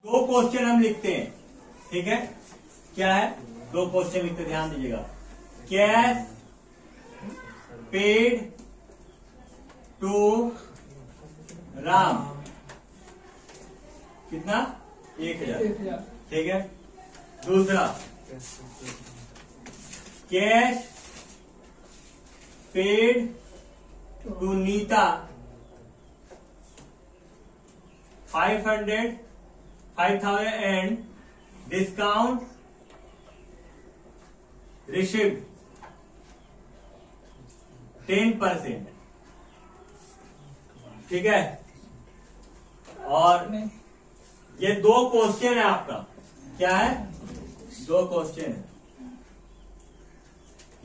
दो क्वेश्चन हम लिखते हैं, ठीक है। क्या है? दो क्वेश्चन लिखते, ध्यान दीजिएगा। कैश पेड टू राम, कितना? 1000, ठीक है। दूसरा, cash paid to Nita 5,000 and discount received 10%, ठीक है। और ये दो क्वेश्चन है आपका। क्या है? दो क्वेश्चन है।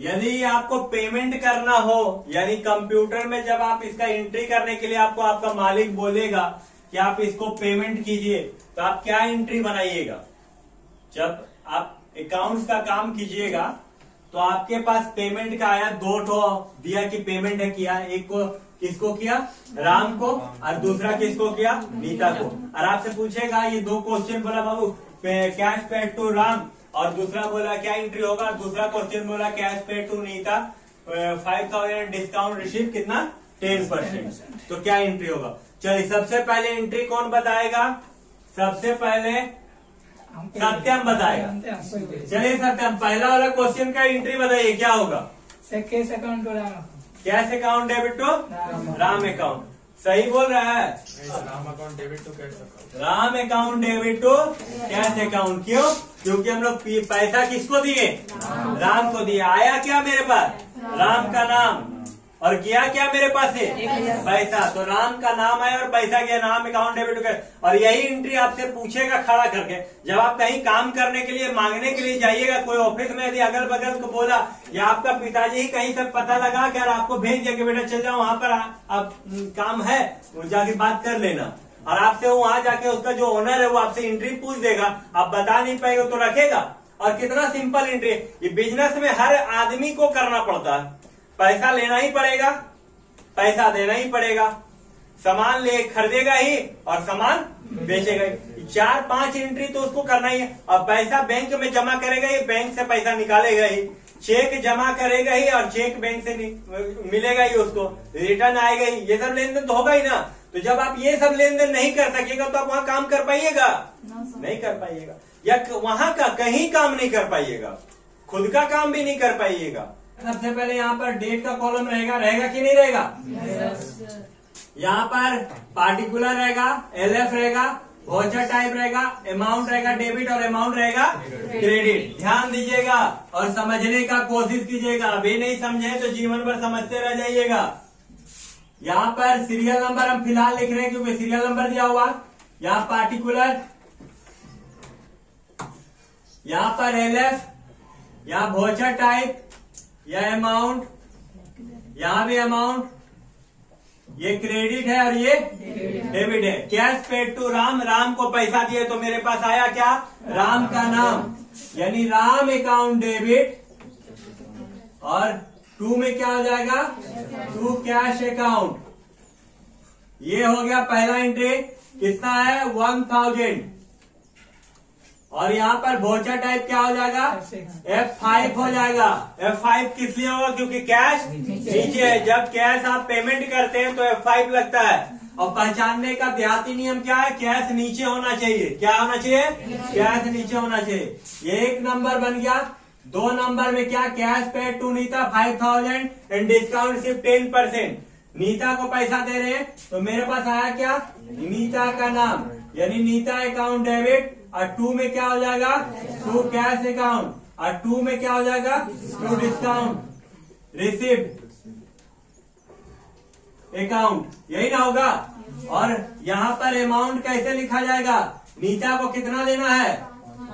यदि आपको पेमेंट करना हो, यानी कंप्यूटर में जब आप इसका एंट्री करने के लिए आपको आपका मालिक बोलेगा कि आप इसको पेमेंट कीजिए, तो आप क्या एंट्री बनाइएगा? जब आप अकाउंट्स का काम कीजिएगा तो आपके पास पेमेंट का आया, दो ठो दिया कि पेमेंट है किया। एक को किसको किया? राम को, और दूसरा किसको किया? नीता को। और आपसे पूछेगा, ये दो क्वेश्चन बोला बाबू कैश पेड टू राम, और दूसरा बोला क्या एंट्री होगा? दूसरा क्वेश्चन बोला cash paid to Nita 5,000 discount receive कितना? 10%। तो क्या एंट्री होगा? चलिए, सबसे पहले एंट्री कौन बताएगा? सबसे पहले सत्यम बताएगा। चलिए सत्यम, पहला वाला क्वेश्चन का एंट्री बताइए, क्या होगा? Cash account to Ram, cash account debit to Ram account. सही बोल रहा है। Ram account debit to cash account, Ram account debit to cash account. क्यों? क्योंकि हम लोग पैसा किसको दिए? राम को दिए। आया क्या मेरे पास? राम का नाम, और किया क्या मेरे पास से? पैसा। तो राम का नाम है और पैसा गया, नाम अकाउंट डेबिट टू कैश। और यही एंट्री आपसे पूछेगा खड़ा करके, जब आप कहीं काम करने के लिए मांगने के लिए जाइएगा, कोई ऑफिस में यदि अगल बगल को बोला, या आपका पिताजी ही कहीं से पता लगा कि आपको भेज दिया कि बेटा चल जाओ वहां पर आप काम है, जाके बात कर लेना, और आपसे वहां जाके उसका जो ओनर है वो आपसे एंट्री पूछ देगा, आप बता नहीं पाएगा तो रखेगा। और कितना सिंपल एंट्री। ये बिजनेस में हर आदमी को करना पड़ता है। पैसा लेना ही पड़ेगा, पैसा देना ही पड़ेगा, सामान ले खरीदेगा ही और सामान बेचेगा ही। 4-5 एंट्री तो उसको करना ही है। और पैसा बैंक में जमा करेगा ही, बैंक से पैसा निकालेगा ही, चेक जमा करेगा ही और चेक बैंक से मिलेगा ही, उसको रिटर्न आएगा ही। ये सब लेन देन तो होगा ही ना। तो जब आप ये सब लेन देन नहीं कर सकेगा तो आप वहां काम कर पाइएगा? नहीं कर पाइएगा। या वहां का कहीं काम नहीं कर पाइएगा, खुद का काम भी नहीं कर पाइएगा। सबसे पहले यहाँ पर डेट का कॉलम रहेगा कि नहीं रहेगा? यहाँ पर पार्टिकुलर रहेगा, LF रहेगा, वाउचर टाइप रहेगा, अमाउंट रहेगा डेबिट और अमाउंट रहेगा क्रेडिट। ध्यान दीजिएगा और समझने का कोशिश कीजिएगा। अभी नहीं समझे तो जीवन भर समझते रह जाइएगा। यहाँ पर सीरियल नंबर हम फिलहाल लिख रहे हैं क्योंकि सीरियल नंबर दिया हुआ। यहाँ पार्टिकुलर, यहाँ पर LF, यहाँ वाउचर टाइप, यह अमाउंट, यहां भी अमाउंट, ये क्रेडिट है और ये डेबिट है। Cash paid to Ram, Ram को पैसा दिए तो मेरे पास आया क्या? राम का नाम, यानी राम अकाउंट डेबिट, और टू में क्या हो जाएगा? To cash account. ये हो गया पहला एंट्री। कितना है? 1,000। और यहाँ पर वाउचर टाइप क्या हो जाएगा? F5 हो जाएगा। F5 किस लिए होगा? क्योंकि कैश नीचे है। जब कैश आप पेमेंट करते हैं तो F5 लगता है। और पहचानने का देहाती नियम क्या है? कैश नीचे होना चाहिए। क्या होना चाहिए? कैश नीचे होना चाहिए। ये एक नंबर बन गया। 2 नंबर में क्या? Cash paid to Nita 5,000 and discount सिर्फ 10%। नीता को पैसा दे रहे हैं तो मेरे पास आया क्या? नीता का नाम, यानी नीता अकाउंट डेबिट, और 2 में क्या हो जाएगा? टू कैश अकाउंट, और 2 में क्या हो जाएगा? To discount received account. यही ना होगा। और यहाँ पर अमाउंट कैसे लिखा जाएगा? नीता को कितना देना है?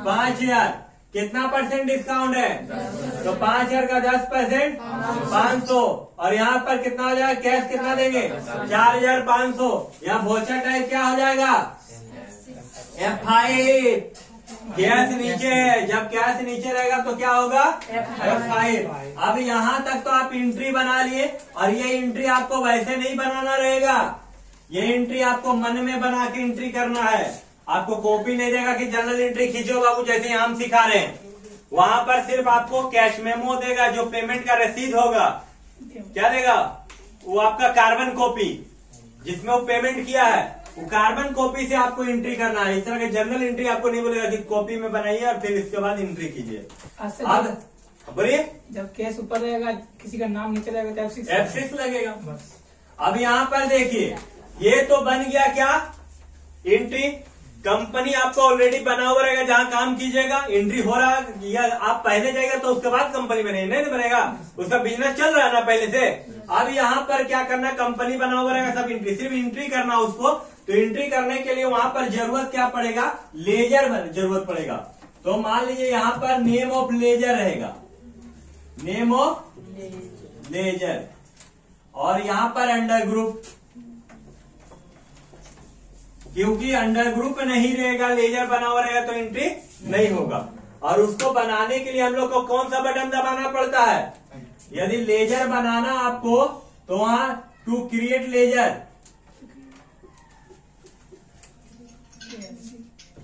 5,000। कितना % डिस्काउंट है? तो 5,000 का 10% 500। और यहाँ पर कितना हो जाएगा? कैश कितना देंगे? 4,500। यहाँ वाउचर टाइप क्या हो जाएगा? F5। कैश नीचे है, जब कैश नीचे रहेगा तो क्या होगा? F5। अब यहाँ तक तो आप एंट्री बना लिए, और ये एंट्री आपको वैसे नहीं बनाना रहेगा, ये एंट्री आपको मन में बना के एंट्री करना है। आपको कॉपी नहीं देगा कि जर्नल एंट्री खींचो बाबू, जैसे हम सिखा रहे हैं। वहां पर सिर्फ आपको कैश मेमो देगा, जो पेमेंट का रसीद होगा। क्या देगा? वो आपका कार्बन कॉपी, जिसमें वो पेमेंट किया है, वो कार्बन कॉपी से आपको एंट्री करना है। इस तरह के जर्नल एंट्री आपको नहीं बोलेगा कि कॉपी में बनाइए और फिर इसके बाद एंट्री कीजिए। अब बोलिए, जब केस ऊपर रहेगा, किसी का नाम नीचे रहेगा तो F6 लगेगा। बस। अब यहाँ पर देखिए, ये तो बन गया क्या? एंट्री। कंपनी आपको ऑलरेडी बना हुआ रहेगा, जहां काम कीजिएगा एंट्री हो रहा है, या आप पहले जाएगा तो उसके बाद कंपनी बनेगी, नहीं बनेगा, उसका बिजनेस चल रहा है ना पहले से। अब यहाँ पर क्या करना, कंपनी बना हुआ रहेगा, सब एंट्री, सिर्फ एंट्री करना उसको। तो एंट्री करने के लिए वहां पर जरूरत क्या पड़ेगा? लेजर जरूरत पड़ेगा। तो मान लीजिए यहाँ पर नेम ऑफ लेजर रहेगा, नेम ऑफ लेजर, और यहाँ पर अंडर ग्रुप, क्योंकि अंडर ग्रुप नहीं रहेगा, लेजर बना हुआ रहेगा तो एंट्री नहीं होगा। और उसको बनाने के लिए हम लोग को कौन सा बटन दबाना पड़ता है? यदि लेजर बनाना आपको, तो वहां टू क्रिएट लेजर,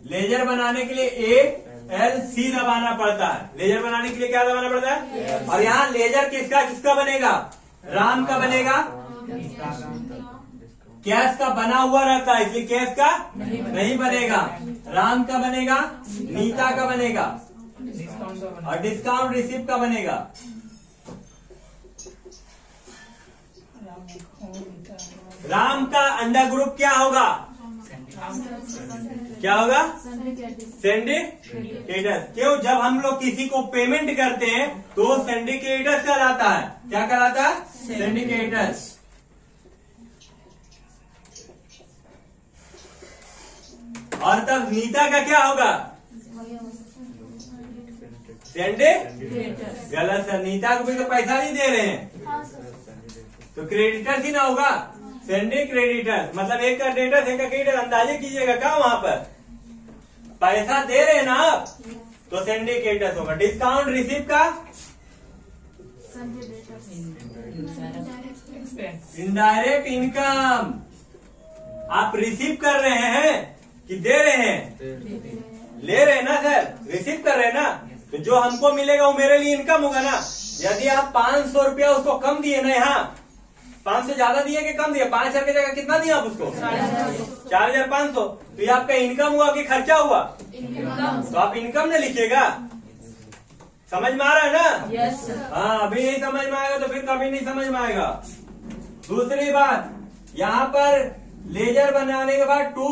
लेजर बनाने के लिए ALC दबाना पड़ता है। लेजर बनाने के लिए क्या दबाना पड़ता है? और यहाँ लेजर किसका बनेगा? राम का बनेगा। कैश का बना हुआ रहता है, इसलिए कैश का नहीं बनेगा। राम का बनेगा, नीता का बनेगा, और डिस्काउंट रिसिप्ट का बनेगा। राम का अंडर ग्रुप क्या होगा? क्या होगा? सिंडिकेटर्स। क्यों? जब हम लोग किसी को पेमेंट करते हैं तो सिंडिकेटर्स कहलाता है। क्या कहलाता है? सिंडिकेटर्स। और तब नीता का क्या होगा? सिंडिकेटर्स। गलत सर, नीता को भी तो पैसा नहीं दे रहे हैं, तो क्रेडिटर्स ही ना होगा। सिंडिकेटर्स मतलब एक का क्रेडिटर्स, एक का क्रेडिटर, अंदाजे कीजिएगा क्या वहां पर पैसा दे रहे हैं ना आप, तो सिंडिकेटर्स होगा। डिस्काउंट रिसीव का इनडायरेक्ट इनकम। आप रिसीव कर रहे हैं कि दे रहे हैं? ले रहे हैं ना सर, रिसीव कर रहे हैं ना, तो जो हमको मिलेगा वो मेरे लिए इनकम होगा ना। यदि आप 500 रुपया उसको कम दिए ना, यहाँ 500 ज्यादा दिए कि कम दिए? 5,000 की जगह कितना दिया आप उसको? 4,500। तो ये आपका इनकम हुआ कि खर्चा हुआ? तो आप इनकम न लिखिएगा। समझ में आ रहा है ना? यस। हाँ, अभी नहीं समझ में आएगा तो फिर कभी नहीं समझ में आएगा। दूसरी बात, यहाँ पर लेजर बनाने के बाद टू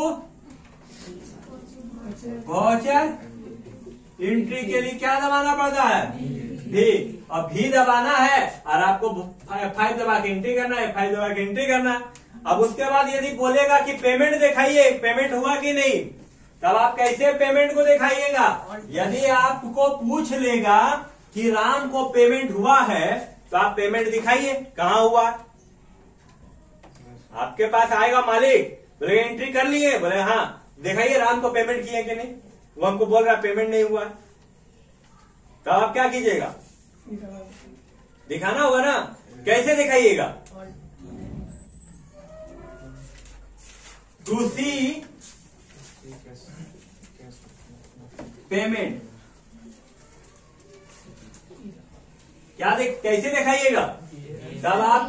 वाउचर एंट्री के लिए क्या दबाना पड़ता है? भी। और भी दबाना है, और आपको F5 दबा के एंट्री करना है, F5 दबा के एंट्री करना है। अब उसके बाद यदि बोलेगा कि पेमेंट दिखाइए, पेमेंट हुआ कि नहीं, तब आप कैसे पेमेंट को दिखाइएगा? यदि आपको पूछ लेगा कि राम को पेमेंट हुआ है, तो आप पेमेंट दिखाइए, कहाँ हुआ। आपके पास आएगा मालिक, बोलेगा एंट्री कर लिए, बोले हाँ, दिखाइए राम को पेमेंट किए कि नहीं। वो हमको बोल रहा पेमेंट नहीं हुआ, तो आप क्या कीजिएगा? दिखाना होगा ना। कैसे दिखाइएगा? To C payment. क्या कैसे दिखाइएगा? तब आप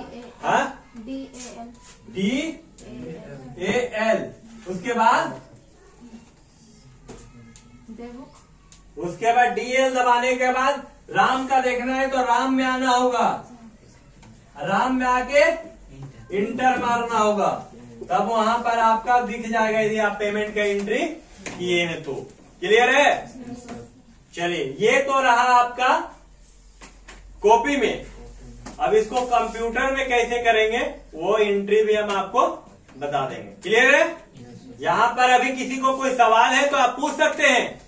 DAL, उसके बाद DL दबाने के बाद राम का देखना है, तो राम में आना होगा, राम में आके इंटर मारना होगा, तब वहां पर आपका दिख जाएगा यदि आप पेमेंट का एंट्री किए हैं तो। क्लियर है? चलिए, ये तो रहा आपका कॉपी में। अब इसको कंप्यूटर में कैसे करेंगे वो एंट्री भी हम आपको बता देंगे। क्लियर है? यहाँ पर अभी किसी को कोई सवाल है तो आप पूछ सकते हैं।